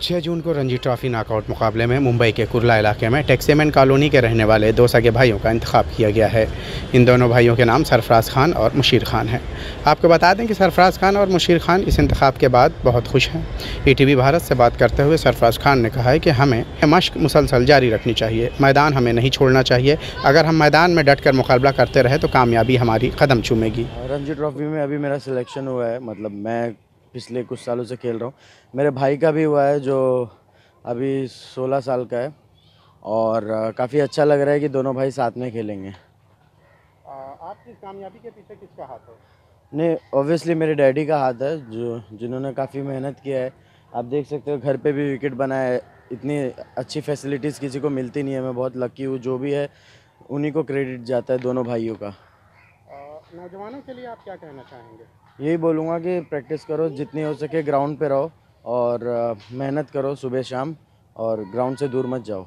6 जून को Ranji trophy knockout मुकाबले में मुंबई के कुर्ला इलाके में टैक्सीमैन कॉलोनी के रहने वाले 2 सगे भाइयों का इंतखाब किया गया है। इन दोनों भाइयों के नाम सरफराज खान और मुशीर खान हैं। आपको बता दें कि सरफराज खान और मुशीर खान इस इंतखाब के बाद बहुत खुश हैं। ईटीवी भारत से बात करते हुए सरफराज खान ने कहा है कि हमें मशक मुसलसल जारी रखनी चाहिए, मैदान हमें नहीं छोड़ना चाहिए। अगर हम मैदान में डट कर मुकाबला करते रहे तो कामयाबी हमारी कदम चूमेगी। रणजी ट्रॉफी में अभी मेरा सिलेक्शन हुआ है, मतलब मैं पिछले कुछ सालों से खेल रहा हूँ। मेरे भाई का भी हुआ है जो अभी 16 साल का है और काफ़ी अच्छा लग रहा है कि दोनों भाई साथ में खेलेंगे। आपकी कामयाबी के पीछे किसका हाथ है? नहीं, ऑब्वियसली मेरे डैडी का हाथ है जिन्होंने काफ़ी मेहनत किया है। आप देख सकते हो घर पे भी विकेट बनाया है। इतनी अच्छी फैसिलिटीज़ किसी को मिलती नहीं है। मैं बहुत लकी हूँ, जो भी है उन्हीं को क्रेडिट जाता है, दोनों भाइयों का। नौजवानों के लिए आप क्या कहना चाहेंगे? यही बोलूँगा कि प्रैक्टिस करो, जितनी हो सके ग्राउंड पे रहो और मेहनत करो सुबह शाम, और ग्राउंड से दूर मत जाओ।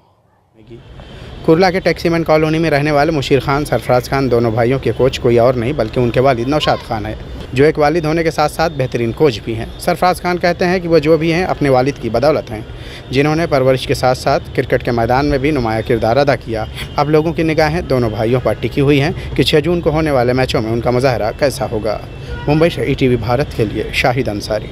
कुर्ला के टैक्सीमैन कॉलोनी में रहने वाले मुशीर खान, सरफराज खान दोनों भाइयों के कोच कोई और नहीं बल्कि उनके वालिद नौशाद खान है, जो एक वालिद होने के साथ साथ बेहतरीन कोच भी हैं। सरफराज खान कहते हैं कि वो जो भी हैं अपने वालिद की बदौलत हैं, जिन्होंने परवरिश के साथ साथ क्रिकेट के मैदान में भी नुमाया किरदार अदा किया। अब लोगों की निगाहें दोनों भाइयों पर टिकी हुई हैं कि 6 जून को होने वाले मैचों में उनका मुजाहरा कैसा होगा। मुंबई से ईटीवी भारत के लिए शाहिद अंसारी।